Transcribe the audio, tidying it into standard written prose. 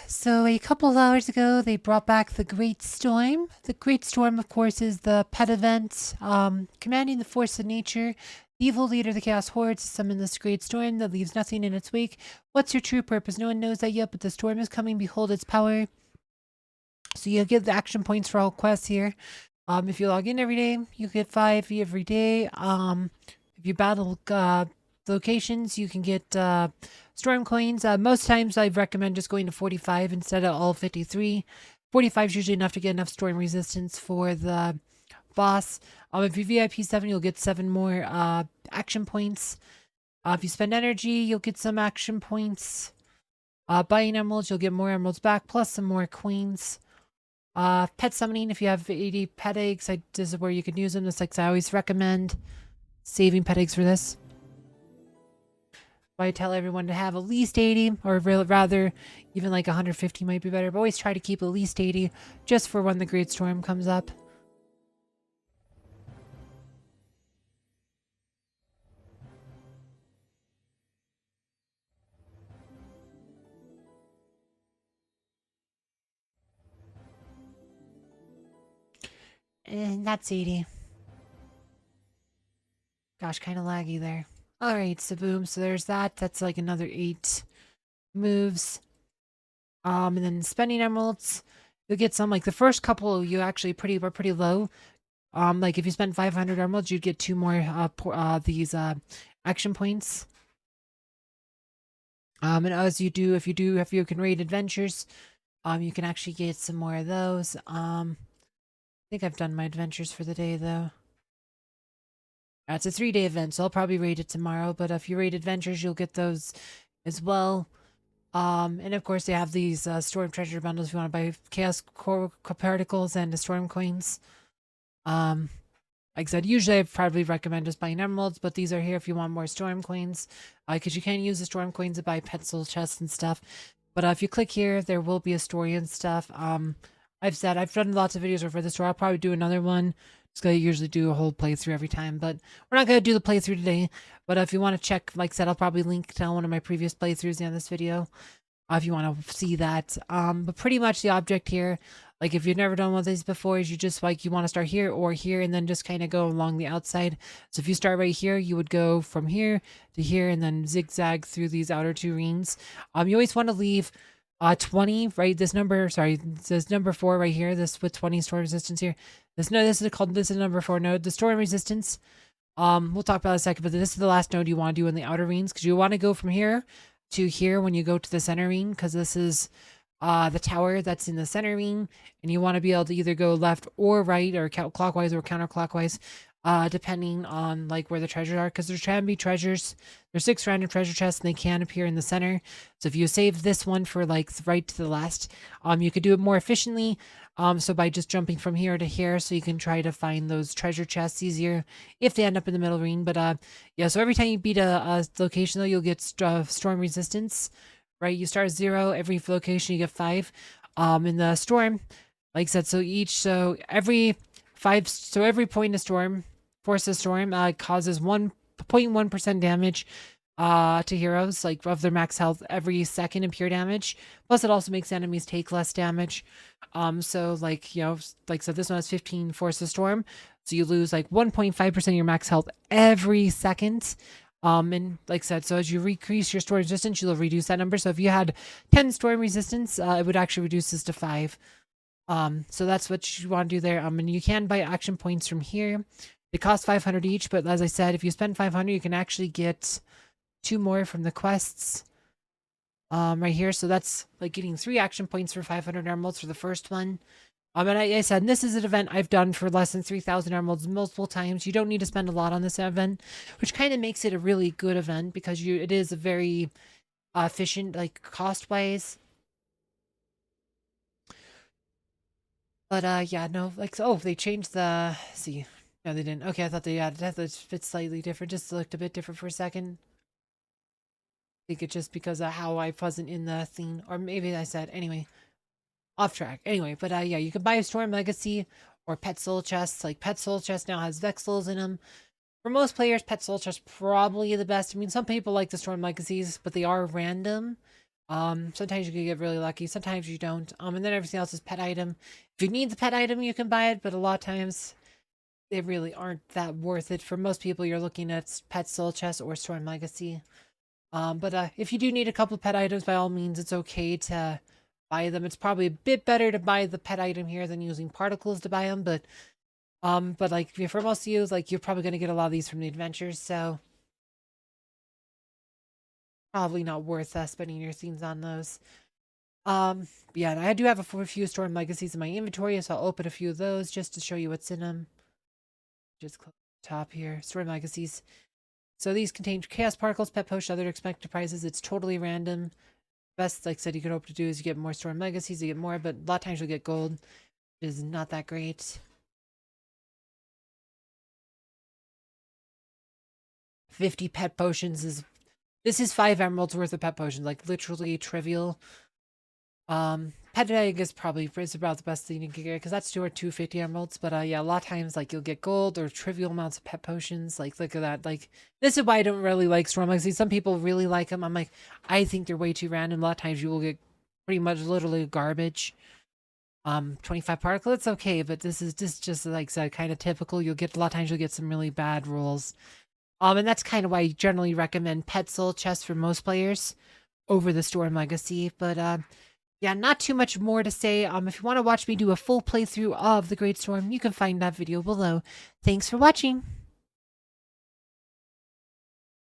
So a couple of hours ago, they brought back the Great Storm. The Great Storm, of course, is the pet event, commanding the force of nature. The evil leader of the Chaos Horde to summon this Great Storm that leaves nothing in its wake. What's your true purpose? No one knows that yet, but the storm is coming. Behold its power. So you'll get the action points for all quests here. If you log in every day, you get 5 every day. If you battle locations, you can get storm coins. Most times I recommend just going to 45 instead of all 53. 45 is usually enough to get enough storm resistance for the boss. If you VIP 7, you'll get 7 more action points. If you spend energy, you'll get some action points. Buying emeralds, you'll get more emeralds back, plus some more coins. Pet summoning, if you have 80 pet eggs, this is where you can use them. Just like I always recommend saving pet eggs for this. I tell everyone to have at least 80, or rather, even like 150 might be better, but always try to keep at least 80 just for when the Great Storm comes up. And that's 80. Gosh, kind of laggy there. Alright, so boom, so there's that. That's like another 8 moves. And then spending emeralds, you'll get some, like the first couple you actually are pretty low. Like if you spend 500 emeralds, you'd get 2 more these action points. And as you do, if you can raid adventures, you can actually get some more of those. I think I've done my adventures for the day though. It's a 3-day event, so I'll probably raid it tomorrow. But if you raid adventures, you'll get those as well. And of course they have these storm treasure bundles if you want to buy chaos core particles and the storm coins. Like I said, usually I probably recommend just buying emeralds, but these are here if you want more storm coins, because you can use the storm coins to buy pet soul chests and stuff. But if you click here, there will be a story and stuff. I've done lots of videos over the store. I'll probably do another one. Just gonna usually do a whole playthrough every time, but we're not gonna do the playthrough today. But if you want to check, like I said, I'll probably link to one of my previous playthroughs in this video. If you want to see that. But pretty much the object here, like if you've never done one of these before, is you just like you want to start here or here and then just kind of go along the outside. So if you start right here, you would go from here to here and then zigzag through these outer 2 rings. You always want to leave 20, right? This number 4 right here, this with 20 storm resistance here. This is number 4 node. The storm resistance, we'll talk about it in a second, but this is the last node you want to do in the outer rings, because you want to go from here to here when you go to the center ring, because this is the tower that's in the center ring, and you want to be able to either go left or right, or clockwise or counterclockwise, depending on like where the treasures are, because there can be treasures. There's 6 random treasure chests and they can appear in the center. So if you save this one for like right to the last, you could do it more efficiently. So by just jumping from here to here, so you can try to find those treasure chests easier if they end up in the middle ring. But yeah, so every time you beat a location though, you'll get storm resistance, right? You start at 0, every location you get 5. In the storm, like I said, so every point of storm, force of storm, causes 1.1% damage to heroes, like of their max health every second in pure damage. Plus it also makes enemies take less damage. So like, you know, like I said, this one has 15 force of storm, so you lose like 1.5% of your max health every second. And like I said, so as you increase your storm resistance, you'll reduce that number. So if you had 10 storm resistance, it would actually reduce this to 5. So that's what you want to do there. And you can buy action points from here. They cost 500 each, but as I said, if you spend 500, you can actually get 2 more from the quests. Right here. So that's like getting 3 action points for 500 emeralds for the first one. And I said, this is an event I've done for less than 3,000 emeralds multiple times. You don't need to spend a lot on this event, which kind of makes it a really good event, because it is a very efficient, like cost-wise. But yeah, no, like, oh, they changed the, see, no, they didn't. Okay, I thought they added that. It's slightly different, just looked a bit different for a second. I think it's just because of how I wasn't in the theme, or maybe I said, anyway, off track. Anyway, but yeah, you can buy a Storm Legacy or Pet Soul Chests. Like, Pet Soul Chest now has Vexels in them. For most players, Pet Soul Chest probably the best. I mean, some people like the Storm Legacies, but they are random. Sometimes you can get really lucky, sometimes you don't. And then everything else is pet item. If you need the pet item, you can buy it, but a lot of times they really aren't that worth it. For most people, you're looking at Pet Soul Chest or Storm Legacy. But if you do need a couple pet items, by all means, it's okay to buy them. It's probably a bit better to buy the pet item here than using particles to buy them. But like for most of you, like you're probably gonna get a lot of these from the adventures, so probably not worth spending your scenes on those. Yeah, and I do have a few Storm Legacies in my inventory, so I'll open a few of those just to show you what's in them. Just close the top here. Storm Legacies. So these contain Chaos Particles, Pet Potion, other expected prizes. It's totally random. Best, like I said, you could hope to do is you get more Storm Legacies, you get more, but a lot of times you'll get gold. It is not that great. 50 pet potions is... This is 5 emeralds worth of pet potions, like literally trivial. Pet egg is probably about the best thing you can get because that's 250 emeralds. But yeah, a lot of times like you'll get gold or trivial amounts of pet potions. Like look at that. Like this is why I don't really like Storm Legacy. Some people really like them. I'm like, I think they're way too random. A lot of times you will get pretty much literally garbage. 25 particle, it's okay, but this is just like I said, kind of typical. You'll get a lot of times you'll get some really bad rolls. And that's kind of why I generally recommend Pet Soul Chest for most players over the Storm Legacy. But yeah, not too much more to say. If you want to watch me do a full playthrough of the Great Storm, you can find that video below. Thanks for watching.